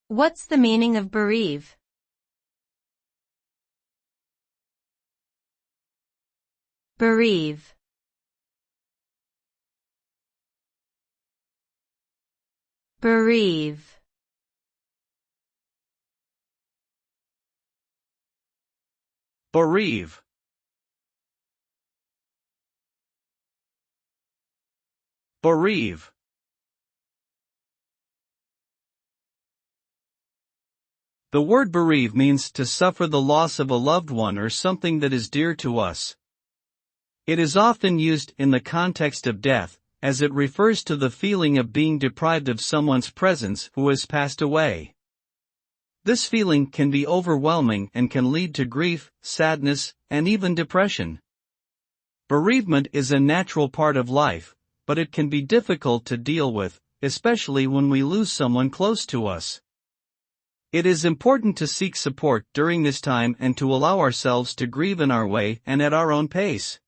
What's the meaning of bereave? Bereave. Bereave. Bereave. Bereave. The word bereave means to suffer the loss of a loved one or something that is dear to us. It is often used in the context of death, as it refers to the feeling of being deprived of someone's presence who has passed away. This feeling can be overwhelming and can lead to grief, sadness, and even depression. Bereavement is a natural part of life, but it can be difficult to deal with, especially when we lose someone close to us. It is important to seek support during this time and to allow ourselves to grieve in our way and at our own pace.